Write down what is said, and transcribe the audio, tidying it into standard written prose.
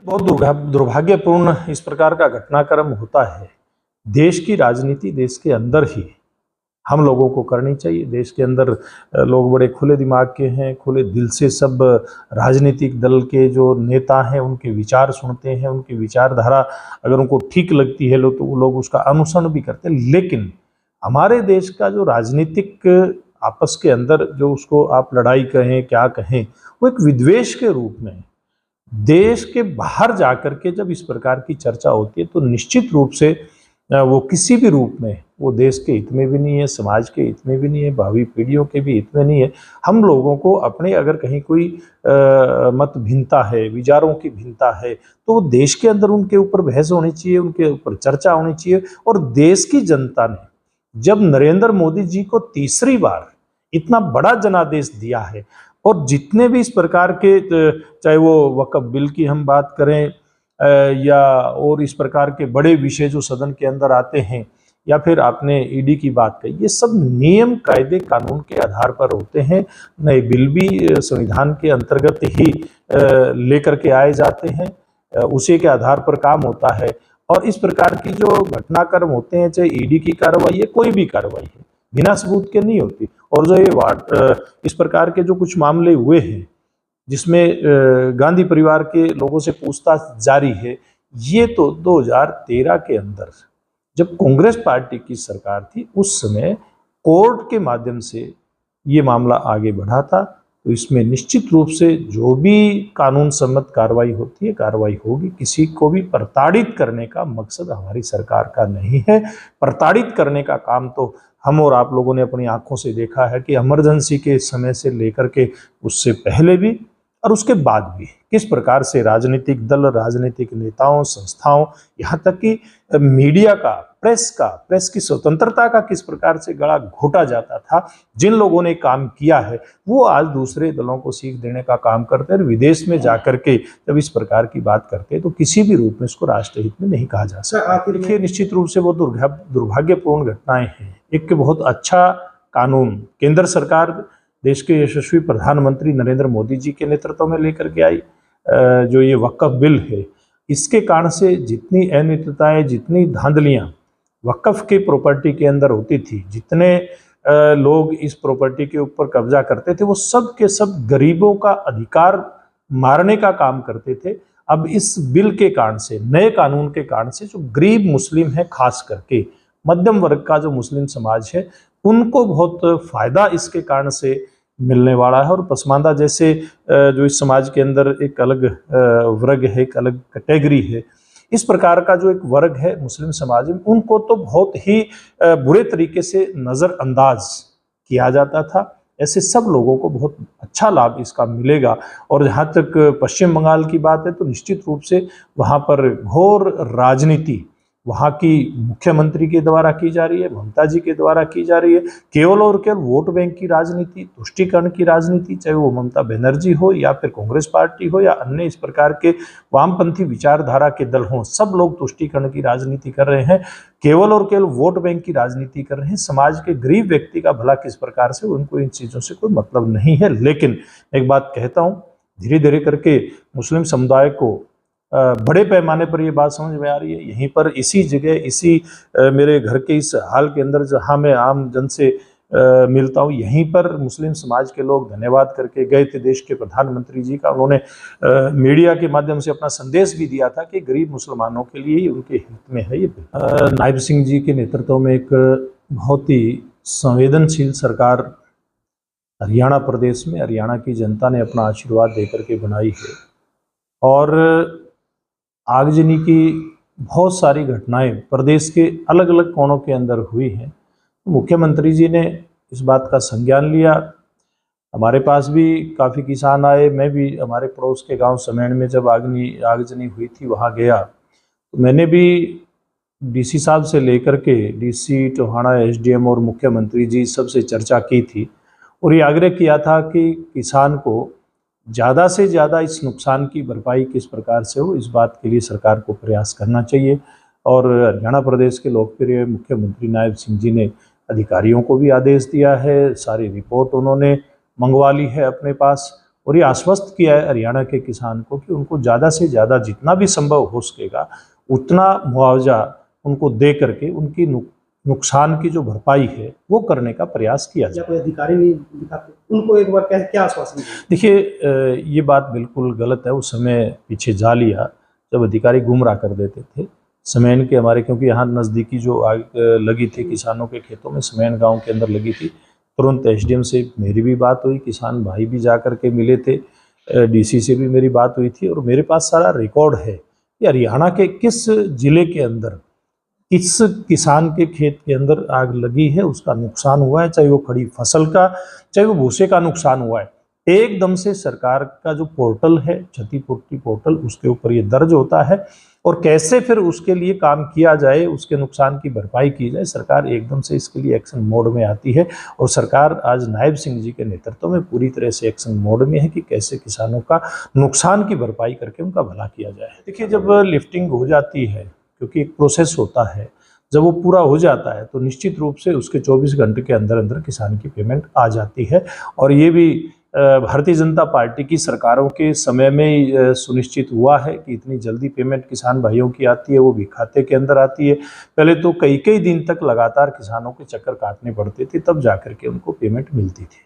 बहुत दुर्भाग्यपूर्ण इस प्रकार का घटनाक्रम होता है। देश की राजनीति देश के अंदर ही हम लोगों को करनी चाहिए। देश के अंदर लोग बड़े खुले दिमाग के हैं, खुले दिल से सब राजनीतिक दल के जो नेता हैं उनके विचार सुनते हैं, उनकी विचारधारा अगर उनको ठीक लगती है तो वो लोग उसका अनुसरण भी करते हैं। लेकिन हमारे देश का जो राजनीतिक आपस के अंदर जो उसको आप लड़ाई कहें क्या कहें, वो एक विद्वेष के रूप में देश के बाहर जाकर के जब इस प्रकार की चर्चा होती है तो निश्चित रूप से वो किसी भी रूप में वो देश के हित में भी नहीं है, समाज के हित में भी नहीं है, भावी पीढ़ियों के भी हित में नहीं है। हम लोगों को अपने अगर कहीं कोई मत भिन्नता है, विचारों की भिन्नता है, तो देश के अंदर उनके ऊपर बहस होनी चाहिए, उनके ऊपर चर्चा होनी चाहिए। और देश की जनता ने जब नरेंद्र मोदी जी को तीसरी बार इतना बड़ा जनादेश दिया है और जितने भी इस प्रकार के, चाहे वो वक्फ बिल की हम बात करें या और इस प्रकार के बड़े विषय जो सदन के अंदर आते हैं, या फिर आपने ईडी की बात कही, ये सब नियम कायदे कानून के आधार पर होते हैं। नए बिल भी संविधान के अंतर्गत ही लेकर के आए जाते हैं, उसी के आधार पर काम होता है। और इस प्रकार की जो घटनाक्रम होते हैं, चाहे ईडी की कार्रवाई है, कोई भी कार्रवाई है, बिना सबूत के नहीं होती। और जो ये इस प्रकार के जो कुछ मामले हुए हैं जिसमें गांधी परिवार के लोगों से पूछताछ जारी है, ये तो 2013 के अंदर जब कांग्रेस पार्टी की सरकार थी उस समय कोर्ट के माध्यम से ये मामला आगे बढ़ा था। तो इसमें निश्चित रूप से जो भी कानून सम्मत कार्रवाई होती है, कार्रवाई होगी। किसी को भी प्रताड़ित करने का मकसद हमारी सरकार का नहीं है। प्रताड़ित करने का काम तो हम और आप लोगों ने अपनी आंखों से देखा है कि इमरजेंसी के समय से लेकर के उससे पहले भी और उसके बाद भी किस प्रकार से राजनीतिक दल, राजनीतिक नेताओं, संस्थाओं, यहाँ तक कि मीडिया का, प्रेस की स्वतंत्रता का किस प्रकार से गला घोटा जाता था। जिन लोगों ने काम किया है वो आज दूसरे दलों को सीख देने का काम करते हैं। विदेश में जाकर के जब इस प्रकार की बात करते हैं तो किसी भी रूप में इसको राष्ट्रहित में नहीं कहा जा सकता। देखिए, निश्चित रूप से वो दुर्भाग्यपूर्ण घटनाएं हैं। एक बहुत अच्छा कानून केंद्र सरकार देश के यशस्वी प्रधानमंत्री नरेंद्र मोदी जी के नेतृत्व में लेकर के आई, जो ये वक्फ बिल है, इसके कारण से जितनी अनियमितताएं, जितनी धांधलियां वक्फ की प्रॉपर्टी के अंदर होती थी, जितने लोग इस प्रॉपर्टी के ऊपर कब्जा करते थे, वो सब के सब गरीबों का अधिकार मारने का काम करते थे। अब इस बिल के कारण से, नए कानून के कारण से, जो गरीब मुस्लिम है, खास करके मध्यम वर्ग का जो मुस्लिम समाज है, उनको बहुत फायदा इसके कारण से मिलने वाला है। और पसमानदा जैसे जो इस समाज के अंदर एक अलग वर्ग है, एक अलग कैटेगरी है, इस प्रकार का जो एक वर्ग है मुस्लिम समाज में, उनको तो बहुत ही बुरे तरीके से नज़रअंदाज किया जाता था। ऐसे सब लोगों को बहुत अच्छा लाभ इसका मिलेगा। और जहाँ तक पश्चिम बंगाल की बात है तो निश्चित रूप से वहाँ पर घोर राजनीति वहाँ की मुख्यमंत्री के द्वारा की जा रही है, ममता जी के द्वारा की जा रही है। केवल और केवल वोट बैंक की राजनीति, तुष्टीकरण की राजनीति, चाहे वो ममता बनर्जी हो या फिर कांग्रेस पार्टी हो या अन्य इस प्रकार के वामपंथी विचारधारा के दल हों, सब लोग तुष्टीकरण की राजनीति कर रहे हैं, केवल और केवल वोट बैंक की राजनीति कर रहे हैं। समाज के गरीब व्यक्ति का भला किस प्रकार से, उनको इन चीज़ों से कोई मतलब नहीं है। लेकिन एक बात कहता हूँ, धीरे धीरे करके मुस्लिम समुदाय को बड़े पैमाने पर ये बात समझ में आ रही है। यहीं पर इसी जगह, इसी मेरे घर के इस हाल के अंदर जहाँ मैं आम जन से मिलता हूँ, यहीं पर मुस्लिम समाज के लोग धन्यवाद करके गए थे देश के प्रधानमंत्री जी का। उन्होंने मीडिया के माध्यम से अपना संदेश भी दिया था कि गरीब मुसलमानों के लिए ही उनके हित में है ये बिल। नायब सिंह जी के नेतृत्व में एक बहुत ही संवेदनशील सरकार हरियाणा प्रदेश में, हरियाणा की जनता ने अपना आशीर्वाद देकर के बनाई है। और आगजनी की बहुत सारी घटनाएं प्रदेश के अलग अलग कोनों के अंदर हुई हैं। मुख्यमंत्री जी ने इस बात का संज्ञान लिया। हमारे पास भी काफ़ी किसान आए। मैं भी हमारे पड़ोस के गांव समेण में जब आगजनी हुई थी वहां गया, तो मैंने भी डीसी साहब से लेकर के डीसी टोहाना, एसडीएम और मुख्यमंत्री जी सबसे चर्चा की थी और ये आग्रह किया था कि किसान को ज़्यादा से ज़्यादा इस नुकसान की भरपाई किस प्रकार से हो, इस बात के लिए सरकार को प्रयास करना चाहिए। और हरियाणा प्रदेश के लोकप्रिय मुख्यमंत्री नायब सिंह जी ने अधिकारियों को भी आदेश दिया है, सारी रिपोर्ट उन्होंने मंगवा ली है अपने पास और ये आश्वस्त किया है हरियाणा के किसान को कि उनको ज़्यादा से ज़्यादा जितना भी संभव हो सकेगा उतना मुआवजा उनको दे करके उनकी नुकसान की जो भरपाई है वो करने का प्रयास किया जाए। कोई अधिकारी नहीं दिखाते उनको, एक बार क्या आश्वासन दिया? देखिए, ये बात बिल्कुल गलत है। उस समय पीछे जा लिया जब अधिकारी गुमराह कर देते थे। समैन के हमारे, क्योंकि यहाँ नज़दीकी जो आग लगी थी किसानों के खेतों में, समैन गांव के अंदर लगी थी, तुरंत एसडीएम से मेरी भी बात हुई, किसान भाई भी जा कर के मिले थे, डीसी से भी मेरी बात हुई थी और मेरे पास सारा रिकॉर्ड है कि हरियाणा के किस जिले के अंदर किस किसान के खेत के अंदर आग लगी है, उसका नुकसान हुआ है, चाहे वो खड़ी फसल का, चाहे वो भूसे का नुकसान हुआ है। एकदम से सरकार का जो पोर्टल है, क्षतिपूर्ति पोर्टल, उसके ऊपर ये दर्ज होता है और कैसे फिर उसके लिए काम किया जाए, उसके नुकसान की भरपाई की जाए, सरकार एकदम से इसके लिए एक्शन मोड में आती है। और सरकार आज नायब सिंह जी के नेतृत्व में पूरी तरह से एक्शन मोड में है कि कैसे किसानों का नुकसान की भरपाई करके उनका भला किया जाए। देखिए, जब लिफ्टिंग हो जाती है, क्योंकि एक प्रोसेस होता है, जब वो पूरा हो जाता है तो निश्चित रूप से उसके 24 घंटे के अंदर अंदर किसान की पेमेंट आ जाती है। और ये भी भारतीय जनता पार्टी की सरकारों के समय में ही सुनिश्चित हुआ है कि इतनी जल्दी पेमेंट किसान भाइयों की आती है, वो भी खाते के अंदर आती है। पहले तो कई कई दिन तक लगातार किसानों के चक्कर काटने पड़ते थे, तब जाकर के उनको पेमेंट मिलती थी।